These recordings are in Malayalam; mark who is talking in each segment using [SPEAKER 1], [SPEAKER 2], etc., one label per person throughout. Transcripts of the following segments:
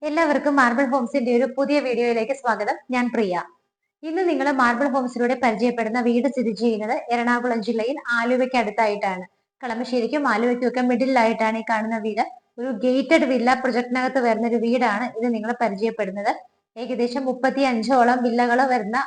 [SPEAKER 1] എല്ലാവർക്കും മാർബിൾ ഹോംസിന്റെ ഒരു പുതിയ വീഡിയോയിലേക്ക് സ്വാഗതം. ഞാൻ പ്രിയ. ഇന്ന് നിങ്ങൾ മാർബിൾ ഹോംസിലൂടെ പരിചയപ്പെടുന്ന വീട് സ്ഥിതി ചെയ്യുന്നത് എറണാകുളം ജില്ലയിൽ ആലുവയ്ക്ക് അടുത്തായിട്ടാണ്. കളമശ്ശേരിക്കും ആലുവയ്ക്കും ഒക്കെ മിഡിലായിട്ടാണ് ഈ കാണുന്ന വീട്. ഒരു ഗേറ്റഡ് വില്ല പ്രൊജക്ടിനകത്ത് വരുന്ന ഒരു വീടാണ് ഇത് നിങ്ങൾ പരിചയപ്പെടുന്നത്. ഏകദേശം 35ഓളം വില്ലകൾ വരുന്ന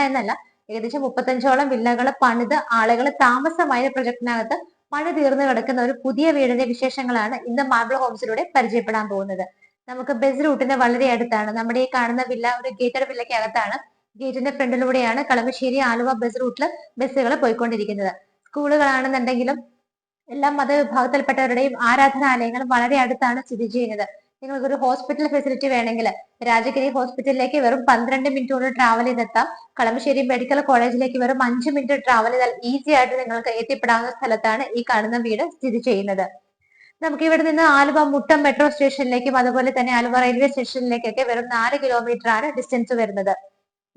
[SPEAKER 1] എന്നല്ല, ഏകദേശം 35ഓളം വില്ലകൾ പണിത് ആളുകൾ താമസമായ പ്രൊജക്ടിനകത്ത് പണി തീർന്നു കിടക്കുന്ന ഒരു പുതിയ വീടിന്റെ വിശേഷങ്ങളാണ് ഇന്ന് മാർബിൾ ഹോംസിലൂടെ പരിചയപ്പെടാൻ പോകുന്നത്. നമുക്ക് ബസ് റൂട്ടിന് വളരെ അടുത്താണ്. നമ്മുടെ ഈ കാണുന്ന വില്ല ഒരു ഗേറ്റഡ് വില്ലയ്ക്ക് അകത്താണ്. ഗേറ്റിന്റെ ഫ്രണ്ടിലൂടെയാണ് കളമശ്ശേരി ആലുവ ബസ് റൂട്ടിൽ ബസ്സുകൾ പോയിക്കൊണ്ടിരിക്കുന്നത്. സ്കൂളുകളാണെന്നുണ്ടെങ്കിലും എല്ലാ മതവിഭാഗത്തിൽപ്പെട്ടവരുടെയും ആരാധനാലയങ്ങൾ വളരെ അടുത്താണ് സ്ഥിതി ചെയ്യുന്നത്. നിങ്ങൾക്ക് ഒരു ഹോസ്പിറ്റൽ ഫെസിലിറ്റി വേണമെങ്കിൽ രാജഗിരി ഹോസ്പിറ്റലിലേക്ക് വെറും 12 മിനിറ്റ് കൊണ്ട് ട്രാവൽ ചെയ്തെത്താം. കളമശ്ശേരി മെഡിക്കൽ കോളേജിലേക്ക് വെറും 5 മിനിറ്റ് ട്രാവൽ ചെയ്താൽ ഈസി ആയിട്ട് നിങ്ങൾക്ക് എത്തിപ്പെടാവുന്ന സ്ഥലത്താണ് ഈ കാണുന്ന വീട് സ്ഥിതി ചെയ്യുന്നത്. നമുക്ക് ഇവിടെ നിന്ന് ആലുവ മുട്ടം മെട്രോ സ്റ്റേഷനിലേക്കും അതുപോലെ തന്നെ ആലുവ റെയിൽവേ സ്റ്റേഷനിലേക്കൊക്കെ വെറും 4 കിലോമീറ്റർ ആണ് ഡിസ്റ്റൻസ് വരുന്നത്.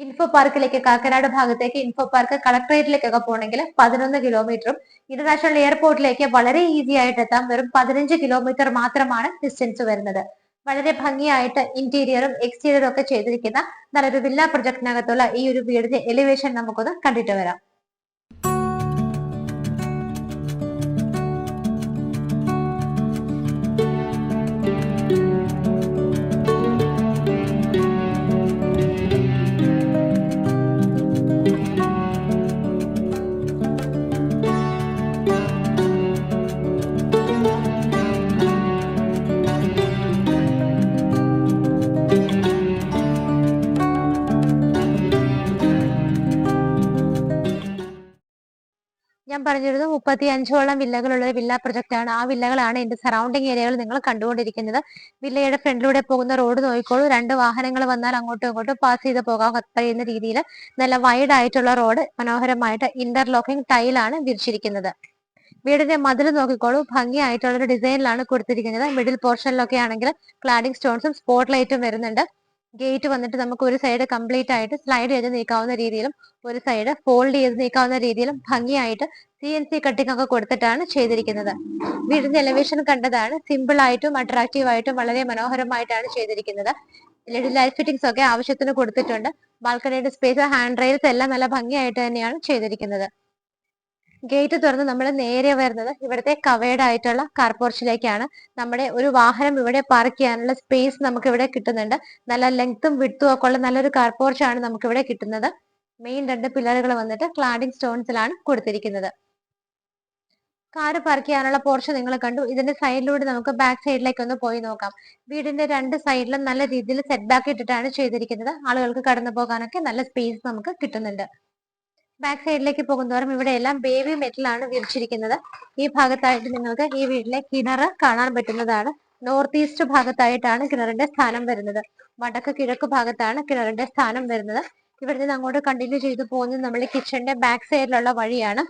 [SPEAKER 1] ഇൻഫോ പാർക്കിലേക്ക്, കാക്കനാട് ഭാഗത്തേക്ക് ഇൻഫോ പാർക്ക് കളക്ടറേറ്റിലേക്കൊക്കെ പോകണമെങ്കിൽ 11 കിലോമീറ്ററും ഇന്റർനാഷണൽ എയർപോർട്ടിലേക്ക് വളരെ ഈസി ആയിട്ട് എത്താം. വെറും 15 കിലോമീറ്റർ മാത്രമാണ് ഡിസ്റ്റൻസ് വരുന്നത്. വളരെ ഭംഗിയായിട്ട് ഇന്റീരിയറും എക്സ്റ്റീരിയറും ഒക്കെ ചെയ്തിരിക്കുന്ന നല്ലൊരു വില്ല പ്രൊജക്ടിനകത്തുള്ള ഈ ഒരു വീടിന്റെ എലിവേഷൻ നമുക്കൊന്ന് കണ്ടിട്ട് വരാം. ഞാൻ പറഞ്ഞിരുന്നു 35ഓളം വില്ലകളുള്ള ഒരു വില്ല പ്രൊജക്ട് ആണ്. ആ വില്ലകളാണ് എന്റെ സറൗണ്ടിങ് ഏരിയകൾ നിങ്ങൾ കണ്ടുകൊണ്ടിരിക്കുന്നത്. വില്ലയുടെ ഫ്രണ്ടിലൂടെ പോകുന്ന റോഡ് നോക്കിക്കോളൂ. 2 വാഹനങ്ങൾ വന്നാൽ അങ്ങോട്ടും ഇങ്ങോട്ടും പാസ് ചെയ്ത് പോകാൻ കഴിയുന്ന രീതിയിൽ നല്ല വൈഡ് ആയിട്ടുള്ള റോഡ്, മനോഹരമായിട്ട് ഇന്റർലോക്കിംഗ് ടൈലാണ് വിരിച്ചിരിക്കുന്നത്. വീടിന്റെ മതിൽ നോക്കിക്കോളൂ. ഭംഗിയായിട്ടുള്ള ഒരു ഡിസൈനിലാണ് കൊടുത്തിരിക്കുന്നത്. മിഡിൽ പോർഷനിലൊക്കെ ആണെങ്കിൽ ക്ലാഡിംഗ് സ്റ്റോൺസും സ്പോട്ട് ലൈറ്റും വരുന്നുണ്ട്. ഗേറ്റ് വന്നിട്ട് നമുക്ക് ഒരു സൈഡ് കംപ്ലീറ്റ് ആയിട്ട് സ്ലൈഡ് ചെയ്ത് നീക്കാവുന്ന രീതിയിലും ഒരു സൈഡ് ഫോൾഡ് ചെയ്ത് നീക്കാവുന്ന രീതിയിലും ഭംഗിയായിട്ട് CNC കട്ടിംഗ് ഒക്കെ കൊടുത്തിട്ടാണ് ചെയ്തിരിക്കുന്നത്. വീടിന്റെ എലിവേഷൻ കണ്ടതാണ്. സിമ്പിൾ ആയിട്ടും അട്രാക്റ്റീവ് ആയിട്ടും വളരെ മനോഹരമായിട്ടാണ് ചെയ്തിരിക്കുന്നത്. LED ലൈറ്റ് ഫിറ്റിംഗ്സ് ഒക്കെ ആവശ്യത്തിന് കൊടുത്തിട്ടുണ്ട്. ബാൽക്കണിയുടെ സ്പേസ്, ഹാൻഡ് റെയിൽസ് എല്ലാം നല്ല ഭംഗിയായിട്ട് തന്നെയാണ് ചെയ്തിരിക്കുന്നത്. ഗേറ്റ് തുറന്ന് നമ്മൾ നേരെ വരുന്നത് ഇവിടുത്തെ കവേർഡ് ആയിട്ടുള്ള കാർ പോർച്ചിലേക്കാണ്. നമ്മുടെ ഒരു വാഹനം ഇവിടെ പാർക്ക് ചെയ്യാനുള്ള സ്പേസ് നമുക്ക് ഇവിടെ കിട്ടുന്നുണ്ട്. നല്ല ലെങ്ത്തും വിഡ്ത്തും ഒക്കെ ഉള്ള നല്ലൊരു കാർ പോർച്ചാണ് നമുക്ക് ഇവിടെ കിട്ടുന്നത്. മെയിൻ 2 പില്ലറുകൾ വന്നിട്ട് ക്ലാഡിംഗ് സ്റ്റോൺസിലാണ് കൊടുത്തിരിക്കുന്നത്. കാർ പാർക്ക് ചെയ്യാനുള്ള പോർഷൻ നിങ്ങൾ കണ്ടു. ഇതിന്റെ സൈഡിലൂടെ നമുക്ക് ബാക്ക് സൈഡിലേക്ക് ഒന്ന് പോയി നോക്കാം. വീടിന്റെ 2 സൈഡിലും നല്ല രീതിയിൽ സെറ്റ് ബാക്ക് ഇട്ടിട്ടാണ് ചെയ്തിരിക്കുന്നത്. ആളുകൾക്ക് കടന്നു പോകാനൊക്കെ നല്ല സ്പേസ് നമുക്ക് കിട്ടുന്നുണ്ട്. ബാക്ക് സൈഡിലേക്ക് പോകുന്നതോറും ഇവിടെ എല്ലാം ബേബി മെറ്റലാണ് വിരിച്ചിരിക്കുന്നത്. ഈ ഭാഗത്തായിട്ട് നിങ്ങൾക്ക് ഈ വീട്ടിലെ കിണർ കാണാൻ പറ്റുന്നതാണ്. നോർത്ത് ഈസ്റ്റ് ഭാഗത്തായിട്ടാണ് കിണറിന്റെ സ്ഥാനം വരുന്നത്. വടക്ക് കിഴക്ക് ഭാഗത്താണ് കിണറിന്റെ സ്ഥാനം വരുന്നത്. ഇവിടെ നിന്ന് അങ്ങോട്ട് കണ്ടിന്യൂ ചെയ്തു പോകുന്നത് നമ്മുടെ കിച്ചന്റെ ബാക്ക് സൈഡിലുള്ള വഴിയാണ്.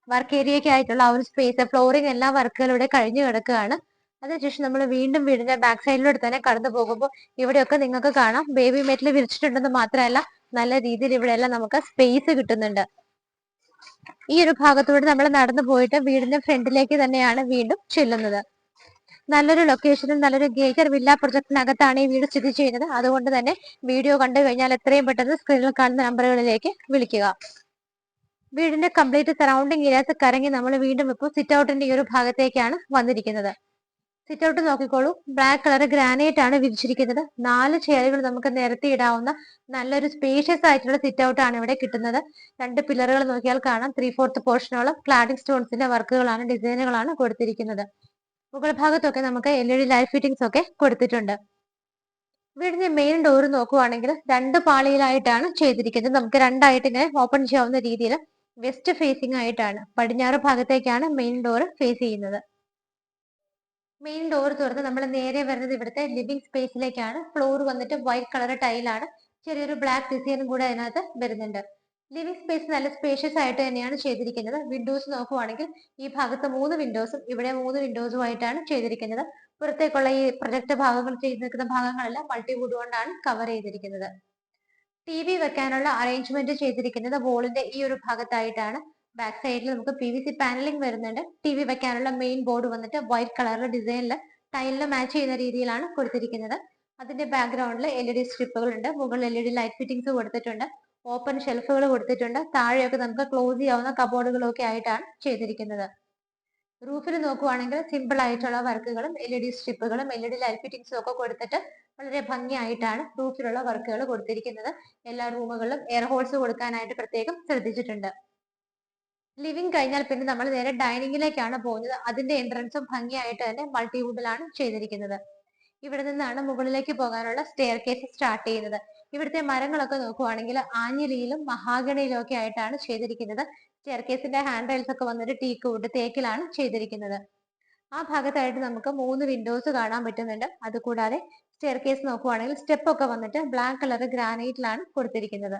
[SPEAKER 1] വർക്ക് ഏരിയയ്ക്ക് ആയിട്ടുള്ള ആ ഒരു സ്പേസ്, ഫ്ലോറിംഗ് എല്ലാ വർക്കുകളിലൂടെ കഴിഞ്ഞു കിടക്കുകയാണ്. അതിനുശേഷം നമ്മൾ വീണ്ടും വീടിന്റെ ബാക്ക് സൈഡിലൂടെ തന്നെ കടന്നു പോകുമ്പോൾ ഇവിടെയൊക്കെ നിങ്ങൾക്ക് കാണാം ബേബി മെറ്റൽ വിരിച്ചിട്ടുണ്ടെന്ന് മാത്രമല്ല നല്ല രീതിയിൽ ഇവിടെ എല്ലാം നമുക്ക് സ്പേസ് കിട്ടുന്നുണ്ട്. ഈ ഒരു ഭാഗത്തൂടെ നമ്മൾ നടന്നു പോയിട്ട് വീടിന്റെ ഫ്രണ്ടിലേക്ക് തന്നെയാണ് വീണ്ടും ചെല്ലുന്നത്. നല്ലൊരു ലൊക്കേഷനും നല്ലൊരു ഗേറ്റഡ് വില്ല പ്രൊജക്ടിനകത്താണ് ഈ വീട് സ്ഥിതി ചെയ്യുന്നത്. അതുകൊണ്ട് തന്നെ വീഡിയോ കണ്ടു കഴിഞ്ഞാൽ എത്രയും പെട്ടെന്ന് സ്ക്രീനിൽ കാണുന്ന നമ്പറുകളിലേക്ക് വിളിക്കുക. വീടിന്റെ കംപ്ലീറ്റ് സറൗണ്ടിങ് ഏരിയാസ് കറങ്ങി നമ്മൾ വീണ്ടും ഇപ്പോൾ സിറ്റ് ഔട്ടിന്റെ ഈ ഒരു ഭാഗത്തേക്കാണ് വന്നിരിക്കുന്നത്. സിറ്റ് ഔട്ട് നോക്കിക്കോളൂ. ബ്ലാക്ക് കളർ ഗ്രാനൈറ്റ് ആണ് വിരിച്ചിരിക്കുന്നത്. 4 ചെയറുകൾ നമുക്ക് നിരത്തിയിടാവുന്ന നല്ലൊരു സ്പേഷ്യസ് ആയിട്ടുള്ള സിറ്റ് ഔട്ട് ആണ് ഇവിടെ കിട്ടുന്നത്. 2 പില്ലറുകൾ നോക്കിയാൽ കാണാം 3/4 പോർഷനോളം ക്ലാഡിംഗ് സ്റ്റോൺസിന്റെ വർക്കുകളാണ്, ഡിസൈനുകളാണ് കൊടുത്തിരിക്കുന്നത്. മുകൾ ഭാഗത്തൊക്കെ നമുക്ക് LED ലൈറ്റ് ഫിറ്റിംഗ്സ് ഒക്കെ കൊടുത്തിട്ടുണ്ട്. വീടിന്റെ മെയിൻ ഡോർ നോക്കുവാണെങ്കിൽ 2 പാളിയിലായിട്ടാണ് ചെയ്തിരിക്കുന്നത്. നമുക്ക് 2 ആയിട്ട് ഇങ്ങനെ ഓപ്പൺ ചെയ്യാവുന്ന രീതിയിൽ വെസ്റ്റ് ഫേസിംഗ് ആയിട്ടാണ്, പടിഞ്ഞാറ് ഭാഗത്തേക്കാണ് മെയിൻ ഡോർ ഫേസ് ചെയ്യുന്നത്. മെയിൻ ഡോർ തുറന്ന് നമ്മൾ നേരെ വരുന്നത് ഇവിടുത്തെ ലിവിംഗ് സ്പേസിലേക്കാണ്. ഫ്ലോർ വന്നിട്ട് വൈറ്റ് കളർ ടൈലാണ്. ചെറിയൊരു ബ്ലാക്ക് ഡിസൈനും കൂടെ അതിനകത്ത് വരുന്നുണ്ട്. ലിവിംഗ് സ്പേസ് നല്ല സ്പേഷ്യസ് ആയിട്ട് തന്നെയാണ് ചെയ്തിരിക്കുന്നത്. വിൻഡോസ് നോക്കുവാണെങ്കിൽ ഈ ഭാഗത്ത് 3 വിൻഡോസും ഇവിടെ 3 വിൻഡോസും ആയിട്ടാണ് ചെയ്തിരിക്കുന്നത്. പുറത്തേക്കുള്ള ഈ പ്രൊജക്ട് ഭാഗങ്ങൾ ചെയ്ത് നിൽക്കുന്ന ഭാഗങ്ങളെല്ലാം മൾട്ടിവുഡ് കൊണ്ടാണ് കവർ ചെയ്തിരിക്കുന്നത്. TV വെക്കാനുള്ള അറേഞ്ച്മെന്റ് ചെയ്തിരിക്കുന്നത് വോളിന്റെ ഈ ഒരു ഭാഗത്തായിട്ടാണ്. ബാക്ക് സൈഡിൽ നമുക്ക് PVC പാനലിംഗ് വരുന്നുണ്ട്. TV വെക്കാനുള്ള മെയിൻ ബോർഡ് വന്നിട്ട് വൈറ്റ് കളറിലെ ഡിസൈനിൽ ടൈലിന് മാച്ച് ചെയ്യുന്ന രീതിയിലാണ് കൊടുത്തിരിക്കുന്നത്. അതിന്റെ ബാക്ക്ഗ്രൗണ്ടിൽ LED സ്ട്രിപ്പുകൾ ഉണ്ട്. മുകളിൽ LED ലൈറ്റ് ഫിറ്റിംഗ്സ് കൊടുത്തിട്ടുണ്ട്. ഓപ്പൺ ഷെൽഫുകൾ കൊടുത്തിട്ടുണ്ട്. താഴെയൊക്കെ നമുക്ക് ക്ലോസ് ചെയ്യാവുന്ന കബോർഡുകളൊക്കെ ആയിട്ടാണ് ചെയ്തിരിക്കുന്നത്. റൂഫിൽ നോക്കുവാണെങ്കിൽ സിമ്പിൾ ആയിട്ടുള്ള വർക്കുകളും LED സ്ട്രിപ്പുകളും LED ലൈറ്റ് ഫിറ്റിംഗ്സും ഒക്കെ കൊടുത്തിട്ട് വളരെ ഭംഗിയായിട്ടാണ് റൂഫിലുള്ള വർക്കുകൾ കൊടുത്തിരിക്കുന്നത്. എല്ലാ റൂമുകളിലും എയർ ഹോൾസ് കൊടുക്കാനായിട്ട് പ്രത്യേകം ശ്രദ്ധിച്ചിട്ടുണ്ട്. ലിവിംഗ് കഴിഞ്ഞാൽ പിന്നെ നമ്മൾ നേരെ ഡൈനിങ്ങിലേക്കാണ് പോകുന്നത്. അതിന്റെ എൻട്രൻസും ഭംഗിയായിട്ട് തന്നെ മൾട്ടിവുഡിലാണ് ചെയ്തിരിക്കുന്നത്. ഇവിടെ നിന്നാണ് മുകളിലേക്ക് പോകാനുള്ള സ്റ്റെയർ കേസ് സ്റ്റാർട്ട് ചെയ്യുന്നത്. ഇവിടുത്തെ മരങ്ങളൊക്കെ നോക്കുവാണെങ്കിൽ ആഞ്ഞിലിയിലും മഹാഗണിയിലും ഒക്കെ ആയിട്ടാണ് ചെയ്തിരിക്കുന്നത്. സ്റ്റെയർ കേസിന്റെ ഹാൻഡ് റെയിൽസ് ഒക്കെ വന്നിട്ട് ടീക്ക് വുഡ് തേക്കിലാണ് ചെയ്തിരിക്കുന്നത്. ആ ഭാഗത്തായിട്ട് നമുക്ക് 3 വിൻഡോസ് കാണാൻ പറ്റുന്നുണ്ട്. അതുകൂടാതെ സ്റ്റെയർ കേസ് നോക്കുവാണെങ്കിൽ സ്റ്റെപ്പ് ഒക്കെ വന്നിട്ട് ബ്ലാക്ക് കളർ ഗ്രാനൈറ്റിലാണ് കൊടുത്തിരിക്കുന്നത്.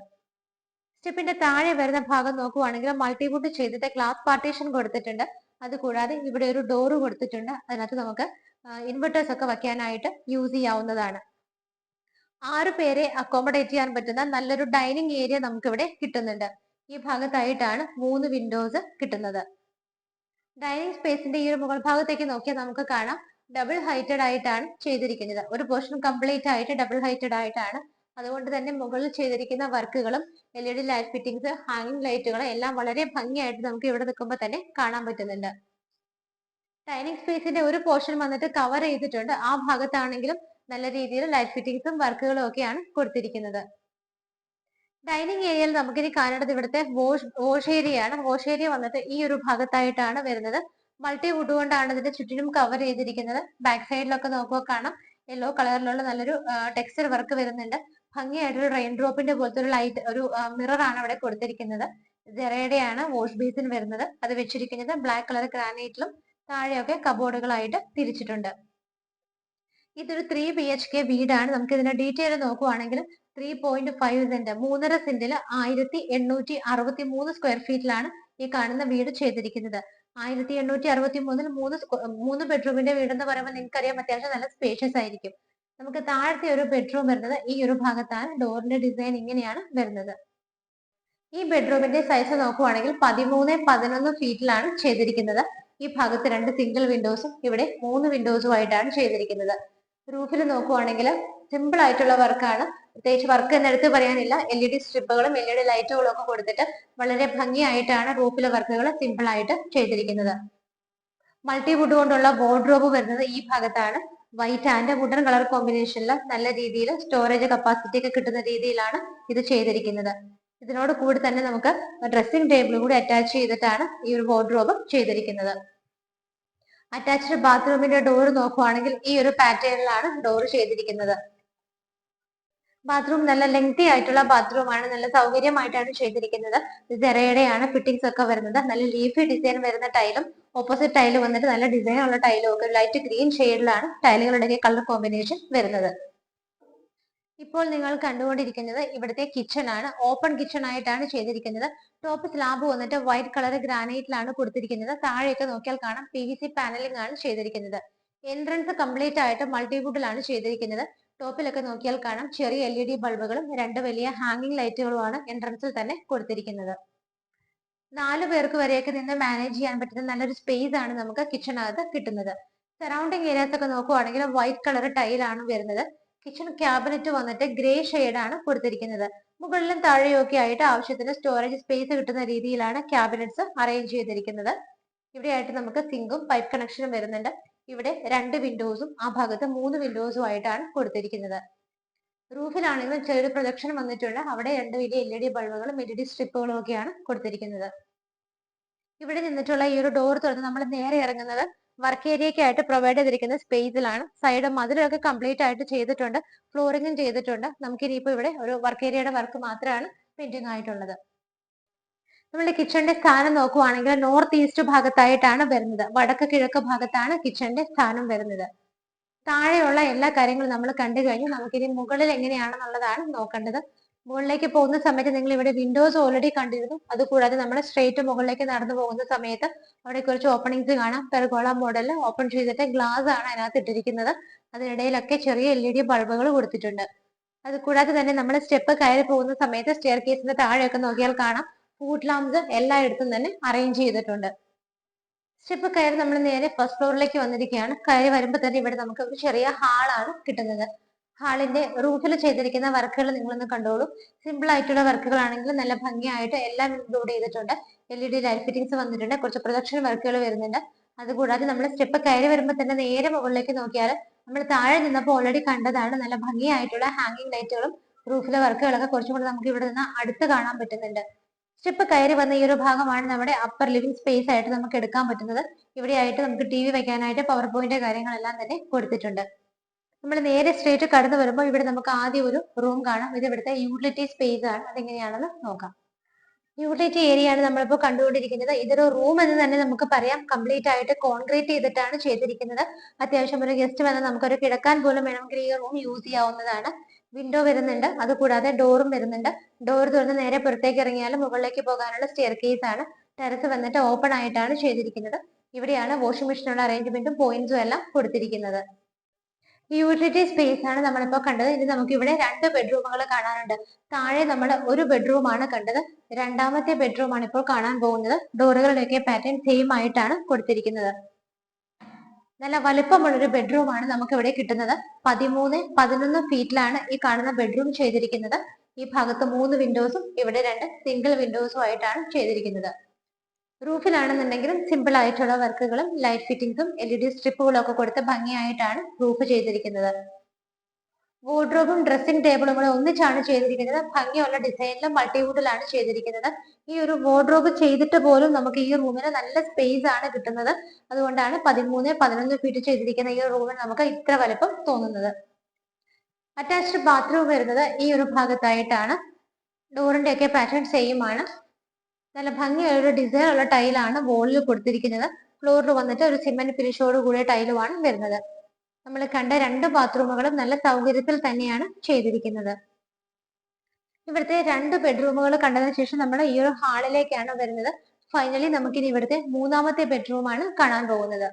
[SPEAKER 1] സ്റ്റെപ്പിന്റെ താഴെ വരുന്ന ഭാഗം നോക്കുവാണെങ്കിൽ മൾട്ടിവുഡ് ചെയ്തിട്ട് ഗ്ലാസ് പാർട്ടീഷൻ കൊടുത്തിട്ടുണ്ട്. അതുകൂടാതെ ഇവിടെ ഒരു ഡോറ് കൊടുത്തിട്ടുണ്ട്. അതിനകത്ത് നമുക്ക് ഇൻവെർട്ടേഴ്സ് ഒക്കെ വെക്കാനായിട്ട് യൂസ് ചെയ്യാവുന്നതാണ്. 6 പേരെ അക്കോമഡേറ്റ് ചെയ്യാൻ പറ്റുന്ന നല്ലൊരു ഡൈനിങ് ഏരിയ നമുക്ക് ഇവിടെ കിട്ടുന്നുണ്ട്. ഈ ഭാഗത്തായിട്ടാണ് 3 വിൻഡോസ് കിട്ടുന്നത്. ഡൈനിങ് സ്പേസിന്റെ ഈ ഒരു മുകൾ ഭാഗത്തേക്ക് നോക്കിയാൽ നമുക്ക് കാണാം ഡബിൾ ഹൈറ്റഡ് ആയിട്ടാണ് ചെയ്തിരിക്കുന്നത്. ഒരു പോർഷൻ കംപ്ലീറ്റ് ആയിട്ട് ഡബിൾ ഹൈറ്റഡ് ആയിട്ടാണ്. അതുകൊണ്ട് തന്നെ മുകളിൽ ചെയ്തിരിക്കുന്ന വർക്കുകളും LED ലൈറ്റ് ഫിറ്റിംഗ്സ്, ഹാങ്ങിങ് ലൈറ്റുകൾ എല്ലാം വളരെ ഭംഗിയായിട്ട് നമുക്ക് ഇവിടെ നിൽക്കുമ്പോൾ തന്നെ കാണാൻ പറ്റുന്നുണ്ട്. ഡൈനിങ് സ്പേസിന്റെ ഒരു പോർഷൻ വന്നിട്ട് കവർ ചെയ്തിട്ടുണ്ട്. ആ ഭാഗത്താണെങ്കിലും നല്ല രീതിയിൽ ലൈറ്റ് ഫിറ്റിംഗ്സും വർക്കുകളും ഒക്കെയാണ് കൊടുത്തിരിക്കുന്നത്. ഡൈനിങ് ഏരിയയിൽ നമുക്കിനി കാണേണ്ടത് ഇവിടുത്തെ വാഷ് ഏരിയ ആണ്. വാഷ് ഏരിയ വന്നിട്ട് ഈ ഒരു ഭാഗത്തായിട്ടാണ് വരുന്നത്. മൾട്ടിവുഡ് കൊണ്ടാണ് ഇതിന്റെ ചുറ്റിനും കവർ ചെയ്തിരിക്കുന്നത്. ബാക്ക് സൈഡിലൊക്കെ നോക്കുമ്പോൾ കാണാം യെല്ലോ കളറിലുള്ള നല്ലൊരു ടെക്സ്ചർ വർക്ക് വരുന്നുണ്ട്. ഭംഗിയായിട്ടൊരു റെയിൻ ഡ്രോപ്പിന്റെ പോലത്തെ ഒരു ലൈറ്റ്, ഒരു മിറർ ആണ് അവിടെ കൊടുത്തിരിക്കുന്നത്. ജെറയുടെയാണ് വാഷ് ബേസിൻ വരുന്നത്. അത് വെച്ചിരിക്കുന്നത് ബ്ലാക്ക് കളർ ഗ്രാനൈറ്റിലും താഴെയൊക്കെ കബോർഡുകളായിട്ട് തിരിച്ചിട്ടുണ്ട്. ഇതൊരു 3 BHK വീടാണ്. നമുക്ക് ഇതിന്റെ ഡീറ്റെയിൽ നോക്കുവാണെങ്കിൽ 3.5 സെന്റ് 3.5 സെന്റിൽ 1863 സ്ക്വയർ ഫീറ്റിലാണ് ഈ കാണുന്ന വീട് ചെയ്തിരിക്കുന്നത്. 1863 3 ബെഡ്റൂമിന്റെ വീടെന്ന് പറയുമ്പോൾ നിങ്ങൾക്കറിയാം അത്യാവശ്യം നല്ല സ്പേഷ്യസ് ആയിരിക്കും. നമുക്ക് താഴത്തെ ഒരു ബെഡ്റൂം വരുന്നത് ഈ ഒരു ഭാഗത്താണ്. ഡോറിന്റെ ഡിസൈൻ ഇങ്ങനെയാണ് വരുന്നത്. ഈ ബെഡ്റൂമിന്റെ സൈസ് നോക്കുവാണെങ്കിൽ 13-11 ഫീറ്റിലാണ് ചെയ്തിരിക്കുന്നത്. ഈ ഭാഗത്ത് 2 സിംഗിൾ വിൻഡോസും ഇവിടെ 3 വിൻഡോസും ആയിട്ടാണ് ചെയ്തിരിക്കുന്നത്. റൂഫിൽ നോക്കുവാണെങ്കിൽ സിമ്പിൾ ആയിട്ടുള്ള വർക്കാണ്. പ്രത്യേകിച്ച് വർക്ക് എന്നെടുത്ത് പറയാനില്ല. LED സ്ട്രിപ്പുകളും LED ലൈറ്റുകളും ഒക്കെ കൊടുത്തിട്ട് വളരെ ഭംഗിയായിട്ടാണ് റൂഫിലെ വർക്കുകൾ സിമ്പിൾ ആയിട്ട് ചെയ്തിരിക്കുന്നത്. മൾട്ടിവുഡ് കൊണ്ടുള്ള വാർഡ്രോബ് വരുന്നത് ഈ ഭാഗത്താണ്. വൈറ്റ് ആൻഡ് വുഡൻ കളർ കോമ്പിനേഷനിൽ നല്ല രീതിയിൽ സ്റ്റോറേജ് കപ്പാസിറ്റി ഒക്കെ കിട്ടുന്ന രീതിയിലാണ് ഇത് ചെയ്തിരിക്കുന്നത്. ഇതിനോട് കൂടി തന്നെ നമുക്ക് ഡ്രസ്സിംഗ് ടേബിൾ കൂടി അറ്റാച്ച് ചെയ്തിട്ടാണ് ഈ ഒരു വാർഡ്രോബ് ചെയ്തിരിക്കുന്നത്. അറ്റാച്ച്ഡ് ബാത്റൂമിന്റെ ഡോർ നോക്കുവാണെങ്കിൽ ഈ ഒരു പാറ്റേണിലാണ് ഡോർ ചെയ്തിരിക്കുന്നത്. ബാത്റൂം നല്ല ലെങ്തി ആയിട്ടുള്ള ബാത്റൂം ആണ്. നല്ല സൗകര്യമായിട്ടാണ് ചെയ്തിരിക്കുന്നത്. ജെറയുടെയാണ് ഫിറ്റിംഗ്സ് ഒക്കെ വരുന്നത്. നല്ല ലീഫി ഡിസൈൻ വരുന്ന ടൈലും ഓപ്പോസിറ്റ് ടൈല് വന്നിട്ട് നല്ല ഡിസൈൻ ഉള്ള ടൈലും ഒക്കെ ലൈറ്റ് ഗ്രീൻ ഷെയ്ഡിലാണ് ടൈലുകളുടെ കളർ കോമ്പിനേഷൻ വരുന്നത്. ഇപ്പോൾ നിങ്ങൾ കണ്ടുകൊണ്ടിരിക്കുന്നത് ഇവിടുത്തെ കിച്ചൺ ആണ്. ഓപ്പൺ കിച്ചൺ ആയിട്ടാണ് ചെയ്തിരിക്കുന്നത്. ടോപ്പ് സ്ലാബ് വന്നിട്ട് വൈറ്റ് കളർ ഗ്രാനൈറ്റിലാണ് കൊടുത്തിരിക്കുന്നത്. താഴെയൊക്കെ നോക്കിയാൽ കാണാം PVC പാനലിംഗ് ആണ് ചെയ്തിരിക്കുന്നത്. എൻട്രൻസ് കംപ്ലീറ്റ് ആയിട്ട് മൾട്ടിവുഡിലാണ് ചെയ്തിരിക്കുന്നത്. ടോപ്പിലൊക്കെ നോക്കിയാൽ കാണാം ചെറിയ LED ബൾബുകളും 2 വലിയ ഹാങ്ങിങ് ലൈറ്റുകളുമാണ് എൻട്രൻസിൽ തന്നെ കൊടുത്തിരിക്കുന്നത്. 4 പേർക്ക് വരെയൊക്കെ നിന്ന് മാനേജ് ചെയ്യാൻ പറ്റുന്ന നല്ലൊരു സ്പേസ് ആണ് നമുക്ക് കിച്ചണകത്ത് കിട്ടുന്നത്. സറൗണ്ടിങ് ഏരിയാസ് ഒക്കെ നോക്കുവാണെങ്കിൽ വൈറ്റ് കളർ ടൈലാണ് വരുന്നത്. കിച്ചൺ ക്യാബിനറ്റ് വന്നിട്ട് ഗ്രേ ആണ് കൊടുത്തിരിക്കുന്നത്. മുകളിലും താഴെയും ഒക്കെ ആയിട്ട് ആവശ്യത്തിന് സ്റ്റോറേജ് സ്പേസ് കിട്ടുന്ന രീതിയിലാണ് ക്യാബിനറ്റ്സ് അറേഞ്ച് ചെയ്തിരിക്കുന്നത്. ഇവിടെയായിട്ട് നമുക്ക് സിങ്കും പൈപ്പ് കണക്ഷനും വരുന്നുണ്ട്. ഇവിടെ 2 വിൻഡോസും ആ ഭാഗത്ത് 3 വിൻഡോസും ആയിട്ടാണ് കൊടുത്തിരിക്കുന്നത്. റൂഫിലാണെങ്കിലും ചെറിയൊരു പ്രൊജക്ഷൻ വന്നിട്ടുണ്ട്. അവിടെ 2 വലിയ LED ബൾബുകളും LED സ്ട്രിപ്പുകളും ഒക്കെയാണ് കൊടുത്തിരിക്കുന്നത്. ഇവിടെ നിന്നിട്ടുള്ള ഈ ഒരു ഡോർ തുറന്ന് നമ്മൾ നേരെ ഇറങ്ങുന്നത് വർക്ക് ഏരിയയ്ക്കായിട്ട് പ്രൊവൈഡ് ചെയ്തിരിക്കുന്ന സ്പേസിലാണ്. സൈഡ് മതിലൊക്കെ കംപ്ലീറ്റ് ആയിട്ട് ചെയ്തിട്ടുണ്ട്. ഫ്ലോറിംഗും ചെയ്തിട്ടുണ്ട്. നമുക്കിനിയിപ്പോൾ ഇവിടെ ഒരു വർക്ക് ഏരിയയുടെ വർക്ക് മാത്രമാണ് പെൻഡിങ് ആയിട്ടുള്ളത്. നമ്മുടെ കിച്ചണിന്റെ സ്ഥാനം നോക്കുവാണെങ്കിൽ നോർത്ത് ഈസ്റ്റ് ഭാഗത്തായിട്ടാണ് വരുന്നത്. വടക്ക് കിഴക്ക് ഭാഗത്താണ് കിച്ചണിന്റെ സ്ഥാനം വരുന്നത്. താഴെയുള്ള എല്ലാ കാര്യങ്ങളും നമ്മൾ കണ്ടു കഴിഞ്ഞു. നമുക്കിനി മുകളിൽ എങ്ങനെയാണെന്നുള്ളതാണ് നോക്കേണ്ടത്. മുകളിലേക്ക് പോകുന്ന സമയത്ത് നിങ്ങൾ ഇവിടെ വിൻഡോസ് ഓൾറെഡി കണ്ടിരുന്നു. അതുകൂടാതെ നമ്മൾ സ്ട്രേറ്റ് മുകളിലേക്ക് നടന്നു പോകുന്ന സമയത്ത് അവിടെ കുറച്ച് ഓപ്പണിങ്സ് കാണാം. പെർഗോള മോഡലിൽ ഓപ്പൺ ചെയ്തിട്ട് ഗ്ലാസ് ആണ് അതിനകത്ത് ഇട്ടിരിക്കുന്നത്. അതിനിടയിലൊക്കെ ചെറിയ LED ബൾബുകൾ കൊടുത്തിട്ടുണ്ട്. അതുകൂടാതെ തന്നെ നമ്മൾ സ്റ്റെപ്പ് കയറി പോകുന്ന സമയത്ത് സ്റ്റെയർ കേസിന്റെ താഴെയൊക്കെ നോക്കിയാൽ കാണാം ഫുഡ് ലാംപ്സ് എല്ലായിടത്തും തന്നെ അറേഞ്ച് ചെയ്തിട്ടുണ്ട്. സ്റ്റെപ്പ് കയറി നമ്മൾ നേരെ ഫസ്റ്റ് ഫ്ലോറിലേക്ക് വന്നിരിക്കുകയാണ്. കയറി വരുമ്പോൾ തന്നെ ഇവിടെ നമുക്ക് ഒരു ചെറിയ ഹാളാണ് കിട്ടുന്നത്. ഹാളിന്റെ റൂഫിൽ ചെയ്തിരിക്കുന്ന വർക്കുകൾ നിങ്ങളൊന്ന് കണ്ടോളൂ. സിമ്പിൾ ആയിട്ടുള്ള വർക്കുകൾ ആണെങ്കിൽ നല്ല ഭംഗിയായിട്ട് എല്ലാം ഇൻക്ലൂഡ് ചെയ്തിട്ടുണ്ട്. LED ലൈറ്റ് ഫിറ്റിംഗ്സ് വന്നിട്ടുണ്ട്, കുറച്ച് പ്രൊജക്ഷൻ വർക്കുകൾ വരുന്നുണ്ട്. അതുകൂടാതെ നമ്മൾ സ്റ്റെപ്പ് കയറി വരുമ്പോൾ തന്നെ നേരെ മുകളിലേക്ക് നോക്കിയാൽ നമ്മൾ താഴെ നിന്നപ്പോൾ ഓൾറെഡി കണ്ടതാണ് നല്ല ഭംഗിയായിട്ടുള്ള ഹാങ്ങിങ് ലൈറ്റുകളും റൂഫിലെ വർക്കുകളൊക്കെ കുറച്ചും കൂടി നമുക്ക് ഇവിടെ നിന്ന് അടുത്ത് കാണാൻ പറ്റുന്നുണ്ട്. സ്റ്റെപ്പ് കയറി വന്ന ഈ ഒരു ഭാഗമാണ് നമ്മുടെ അപ്പർ ലിവിംഗ് സ്പേസ് ആയിട്ട് നമുക്ക് എടുക്കാൻ പറ്റുന്നത്. ഇവിടെയായിട്ട് നമുക്ക് TV വെക്കാനായിട്ട് പവർ പോയിന്റ് കാര്യങ്ങളെല്ലാം തന്നെ കൊടുത്തിട്ടുണ്ട്. നമ്മൾ നേരെ സ്ട്രേറ്റ് കടന്നു വരുമ്പോൾ ഇവിടെ നമുക്ക് ആദ്യം ഒരു റൂം കാണാം. ഇത് ഇവിടുത്തെ യൂട്ടിലിറ്റി സ്പേസ് ആണ്. അതെങ്ങനെയാണെന്ന് നോക്കാം. യൂട്ടിലിറ്റി ഏരിയ ആണ് നമ്മളിപ്പോൾ കണ്ടുകൊണ്ടിരിക്കുന്നത്. ഇതൊരു റൂം എന്ന് തന്നെ നമുക്ക് പറയാം. കംപ്ലീറ്റ് ആയിട്ട് കോൺക്രീറ്റ് ചെയ്തിട്ടാണ് ചെയ്തിരിക്കുന്നത്. അത്യാവശ്യം ഒരു ഗസ്റ്റ് വന്നാൽ നമുക്കൊരു കിടക്കാൻ പോലും വേണമെങ്കിൽ ഈ റൂം യൂസ് ചെയ്യാവുന്നതാണ്. വിൻഡോ വരുന്നുണ്ട്, അതുകൂടാതെ ഡോറും വരുന്നുണ്ട്. ഡോർ തുറന്ന് നേരെ പുറത്തേക്ക് ഇറങ്ങിയാൽ മുകളിലേക്ക് പോകാനുള്ള സ്റ്റെയർ കേസ് ആണ്. ടെറസ് വന്നിട്ട് ഓപ്പൺ ആയിട്ടാണ് ചെയ്തിരിക്കുന്നത്. ഇവിടെയാണ് വാഷിംഗ് മെഷീനുള്ള അറേഞ്ച്മെന്റും പോയിന്റ്സും എല്ലാം കൊടുത്തിരിക്കുന്നത്. ഈ യൂട്ടിലിറ്റി സ്പേസ് ആണ് നമ്മളിപ്പോൾ കണ്ടത്. ഇനി നമുക്ക് ഇവിടെ 2 ബെഡ്റൂമുകൾ കാണാനുണ്ട്. താഴെ നമ്മൾ ഒരു ബെഡ്റൂമാണ് കണ്ടത്. രണ്ടാമത്തെ ബെഡ്റൂം ആണ് ഇപ്പോൾ കാണാൻ പോകുന്നത്. ഡോറുകളുടെയൊക്കെ പാറ്റേൺ സെയിം ആയിട്ടാണ് കൊടുത്തിരിക്കുന്നത്. നല്ല വലിപ്പമുള്ളൊരു ബെഡ്റൂം ആണ് നമുക്ക് ഇവിടെ കിട്ടുന്നത്. 13-11 ഫീറ്റിലാണ് ഈ കാണുന്ന ബെഡ്റൂം ചെയ്തിരിക്കുന്നത്. ഈ ഭാഗത്ത് 3 വിൻഡോസും ഇവിടെ 2 സിംഗിൾ വിൻഡോസും ആയിട്ടാണ് ചെയ്തിരിക്കുന്നത്. റൂഫിലാണെന്നുണ്ടെങ്കിലും സിമ്പിൾ ആയിട്ടുള്ള വർക്കുകളും ലൈറ്റ് ഫിറ്റിംഗ്സും LED സ്ട്രിപ്പുകളും ഒക്കെ കൊടുത്ത് ഭംഗിയായിട്ടാണ് റൂഫ് ചെയ്തിരിക്കുന്നത്. വാർഡ്രോബും ഡ്രസ്സിംഗ് ടേബിളും കൂടെ ഒന്നിച്ചാണ് ചെയ്തിരിക്കുന്നത്. ഭംഗിയുള്ള ഡിസൈനിലും മൾട്ടിവുഡിലാണ് ചെയ്തിരിക്കുന്നത്. ഈ ഒരു വാർഡ്രോബ് ചെയ്തിട്ട് പോലും നമുക്ക് ഈ റൂമിന് നല്ല സ്പേസ് ആണ് കിട്ടുന്നത്. അതുകൊണ്ടാണ് 13-11 ഫീറ്റ് ചെയ്തിരിക്കുന്ന ഈ റൂമിന് നമുക്ക് ഇത്ര വലുപ്പം തോന്നുന്നത്. അറ്റാച്ച്ഡ് ബാത്റൂം വരുന്നത് ഈ ഒരു ഭാഗത്തായിട്ടാണ്. ഡോറിന്റെ ഒക്കെ പാറ്റേൺ സെയിം ആണ്. നല്ല ഭംഗിയുള്ള ഒരു ഡിസൈൻ ഉള്ള ടൈലാണ് വോളിൽ കൊടുത്തിരിക്കുന്നത്. ഫ്ലോറിൽ വന്നിട്ട് ഒരു സിമെന്റ് ഫിനിഷോട് കൂടിയ ടൈലുമാണ് വരുന്നത്. നമ്മൾ കണ്ട 2 ബാത്റൂമുകളും നല്ല സൗകര്യത്തിൽ തന്നെയാണ് ചെയ്തിരിക്കുന്നത്. ഇവിടുത്തെ 2 ബെഡ്റൂമുകൾ കണ്ടതിന് ശേഷം നമ്മൾ ഈ ഒരു ഹാളിലേക്കാണ് വരുന്നത്. ഫൈനലി നമുക്കിനി ഇവിടുത്തെ 3ാമത്തെ ബെഡ്റൂമാണ് കാണാൻ പോകുന്നത്.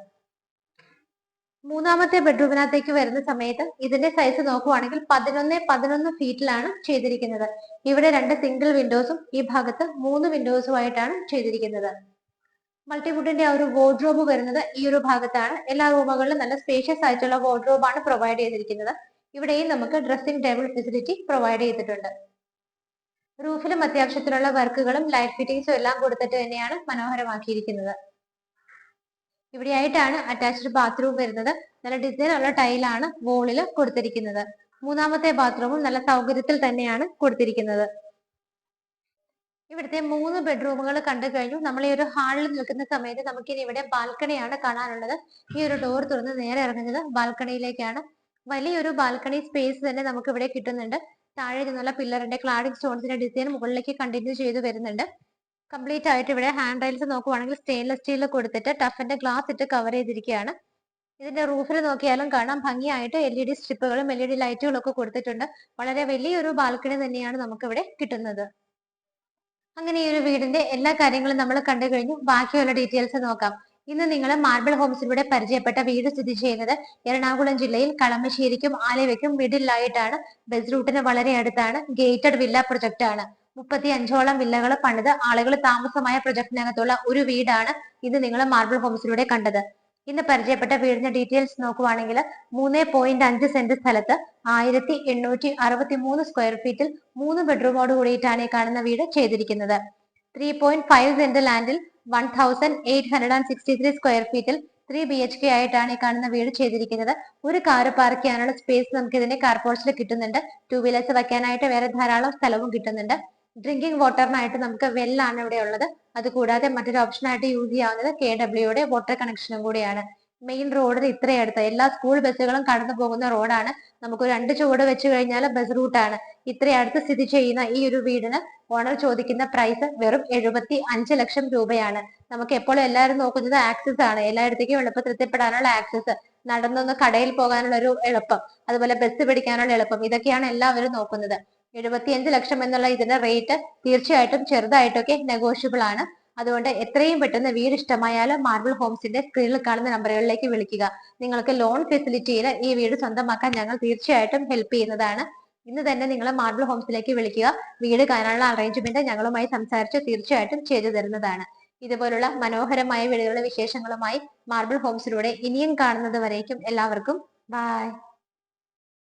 [SPEAKER 1] 3ാമത്തെ ബെഡ്റൂമിനകത്തേക്ക് വരുന്ന സമയത്ത് ഇതിന്റെ സൈസ് നോക്കുവാണെങ്കിൽ 11-11 ഫീറ്റിലാണ് ചെയ്തിരിക്കുന്നത്. ഇവിടെ 2 സിംഗിൾ വിൻഡോസും ഈ ഭാഗത്ത് 3 വിൻഡോസും ആയിട്ടാണ് ചെയ്തിരിക്കുന്നത്. മൾട്ടിവുഡിന്റെ ആ ഒരു വാർഡ്രോബ് വരുന്നത് ഈ ഒരു ഭാഗത്താണ്. എല്ലാ റൂമുകളിലും നല്ല സ്പേഷ്യസ് ആയിട്ടുള്ള വാർഡ്രോബ് ആണ് പ്രൊവൈഡ് ചെയ്തിരിക്കുന്നത്. ഇവിടെയും നമുക്ക് ഡ്രസ്സിംഗ് ടേബിൾ ഫെസിലിറ്റി പ്രൊവൈഡ് ചെയ്തിട്ടുണ്ട്. റൂഫിലും അത്യാവശ്യത്തിലുള്ള വർക്കുകളും ലൈറ്റ് ഫിറ്റിംഗ്സും എല്ലാം കൊടുത്തിട്ട് തന്നെയാണ് മനോഹരമാക്കിയിരിക്കുന്നത്. ഇവിടെയായിട്ടാണ് അറ്റാച്ച്ഡ് ബാത്റൂം വരുന്നത്. നല്ല ഡിസൈൻ ഉള്ള ടൈലാണ് വോളിൽ കൊടുത്തിരിക്കുന്നത്. 3ാമത്തെ ബാത്റൂമും നല്ല സൗകര്യത്തിൽ തന്നെയാണ് കൊടുത്തിരിക്കുന്നത്. ഇവിടുത്തെ 3 ബെഡ്റൂമുകൾ കണ്ടു കഴിഞ്ഞു. നമ്മൾ ഈ ഒരു ഹാളിൽ നിൽക്കുന്ന സമയത്ത് നമുക്കിനി ഇവിടെ ബാൽക്കണിയാണ് കാണാനുള്ളത്. ഈ ഒരു ഡോർ തുറന്ന് നേരെ ഇറങ്ങുന്നത് ബാൽക്കണിയിലേക്കാണ്. വലിയൊരു ബാൽക്കണി സ്പേസ് തന്നെ നമുക്ക് ഇവിടെ കിട്ടുന്നുണ്ട്. താഴെ നിന്നുള്ള പില്ലറിന്റെ ക്ലാഡിംഗ് സ്റ്റോൺസിന്റെ ഡിസൈൻ മുകളിലേക്ക് കണ്ടിന്യൂ ചെയ്ത് വരുന്നുണ്ട്. കംപ്ലീറ്റ് ആയിട്ട് ഇവിടെ ഹാൻഡ് റൈൽസ് നോക്കുവാണെങ്കിൽ സ്റ്റെയിൻലെസ് സ്റ്റീൽ കൊടുത്തിട്ട് ടഫിന്റെ ഗ്ലാസ് ഇട്ട് കവർ ചെയ്തിരിക്കുകയാണ്. ഇതിന്റെ റൂഫിൽ നോക്കിയാലും കാണാം ഭംഗിയായിട്ട് LED സ്ട്രിപ്പുകളും LED ലൈറ്റുകളും ഒക്കെ കൊടുത്തിട്ടുണ്ട്. വളരെ വലിയൊരു ബാൽക്കണി തന്നെയാണ് നമുക്ക് ഇവിടെ കിട്ടുന്നത്. അങ്ങനെ ഈ ഒരു വീടിന്റെ എല്ലാ കാര്യങ്ങളും നമ്മൾ കണ്ടു കഴിഞ്ഞു. ബാക്കിയുള്ള ഡീറ്റെയിൽസ് നോക്കാം. ഇന്ന് നിങ്ങൾ മാർബിൾ ഹോംസിലൂടെ പരിചയപ്പെട്ട വീട് സ്ഥിതി ചെയ്യുന്നത് എറണാകുളം ജില്ലയിൽ കളമശ്ശേരിക്കും ആലുവയ്ക്കും മിഡിലായിട്ടാണ്. ബസ് റൂട്ടിന് വളരെ അടുത്താണ്. ഗേറ്റഡ് വില്ല പ്രൊജക്ട് ആണ്. 35ഓളം വില്ലകൾ പണിത് ആളുകൾ താമസമായ പ്രൊജക്ടിനകത്തുള്ള ഒരു വീടാണ് ഇത് നിങ്ങൾ മാർബിൾ ഹോംസിലൂടെ കണ്ടത്. ഇന്ന് പരിചയപ്പെട്ട വീടിന്റെ ഡീറ്റെയിൽസ് നോക്കുവാണെങ്കിൽ 3.5 സെന്റ് സ്ഥലത്ത് 1863 സ്ക്വയർ ഫീറ്റിൽ 3 ബെഡ്റൂമോട് കൂടിയിട്ടാണ് ഈ കാണുന്ന വീട് ചെയ്തിരിക്കുന്നത്. 3.5 സെന്റ് ലാൻഡിൽ 1863 സ്ക്വയർ ഫീറ്റിൽ 3 BHK ആയിട്ടാണ് ഈ കാണുന്ന വീട് ചെയ്തിരിക്കുന്നത്. ഒരു കാർ പാർക്ക് ചെയ്യാനുള്ള സ്പേസ് നമുക്ക് ഇതിന്റെ കാർ പോർച്ചിൽ കിട്ടുന്നുണ്ട്. 2 വീലേഴ്സ് വെക്കാനായിട്ട് വേറെ ധാരാളം സ്ഥലവും കിട്ടുന്നുണ്ട്. ഡ്രിങ്കിങ് വാട്ടറിനായിട്ട് നമുക്ക് വെല്ലാണ് ഇവിടെ ഉള്ളത്. അതുകൂടാതെ മറ്റൊരു ഓപ്ഷനായിട്ട് യൂസ് ചെയ്യാവുന്നത് KWയുടെ വാട്ടർ കണക്ഷനും കൂടിയാണ്. മെയിൻ റോഡിന് ഇത്രയടുത്ത് എല്ലാ സ്കൂൾ ബസ്സുകളും കടന്നു പോകുന്ന റോഡാണ്. നമുക്ക് 2 ചുവട് വെച്ച് കഴിഞ്ഞാൽ ബസ് റൂട്ടാണ്. ഇത്രയടുത്ത് സ്ഥിതി ചെയ്യുന്ന ഈ ഒരു വീടിന് ഓണർ ചോദിക്കുന്ന പ്രൈസ് വെറും 75 ലക്ഷം രൂപയാണ്. നമുക്ക് എപ്പോഴും എല്ലാവരും നോക്കുന്നത് ആക്സസ് ആണ്. എല്ലായിടത്തേക്കും എളുപ്പത്തിൽ എത്തിപ്പെടാനുള്ള ആക്സസ്, നടന്നൊന്ന് കടയിൽ പോകാനുള്ള ഒരു എളുപ്പം, അതുപോലെ ബസ് പിടിക്കാനുള്ള എളുപ്പം, ഇതൊക്കെയാണ് എല്ലാവരും നോക്കുന്നത്. 75 ലക്ഷം എന്നുള്ള ഇതിന്റെ റേറ്റ് തീർച്ചയായിട്ടും ചെറുതായിട്ടൊക്കെ നെഗോഷ്യബിൾ ആണ്. അതുകൊണ്ട് എത്രയും പെട്ടെന്ന് വീട് ഇഷ്ടമായാലും മാർബിൾ ഹോംസിന്റെ സ്ക്രീനിൽ കാണുന്ന നമ്പറുകളിലേക്ക് വിളിക്കുക. നിങ്ങൾക്ക് ലോൺ ഫെസിലിറ്റിയിൽ ഈ വീട് സ്വന്തമാക്കാൻ ഞങ്ങൾ തീർച്ചയായിട്ടും ഹെൽപ്പ് ചെയ്യുന്നതാണ്. ഇന്ന് തന്നെ നിങ്ങൾ മാർബിൾ ഹോംസിലേക്ക് വിളിക്കുക. വീട് കാണാനുള്ള അറേഞ്ച്മെന്റ് ഞങ്ങളുമായി സംസാരിച്ച് തീർച്ചയായിട്ടും ചെയ്തു തരുന്നതാണ്. ഇതുപോലുള്ള മനോഹരമായ വീടുകളുടെ വിശേഷങ്ങളുമായി മാർബിൾ ഹോംസിലൂടെ ഇനിയും കാണുന്നത് വരേക്കും എല്ലാവർക്കും ബൈ.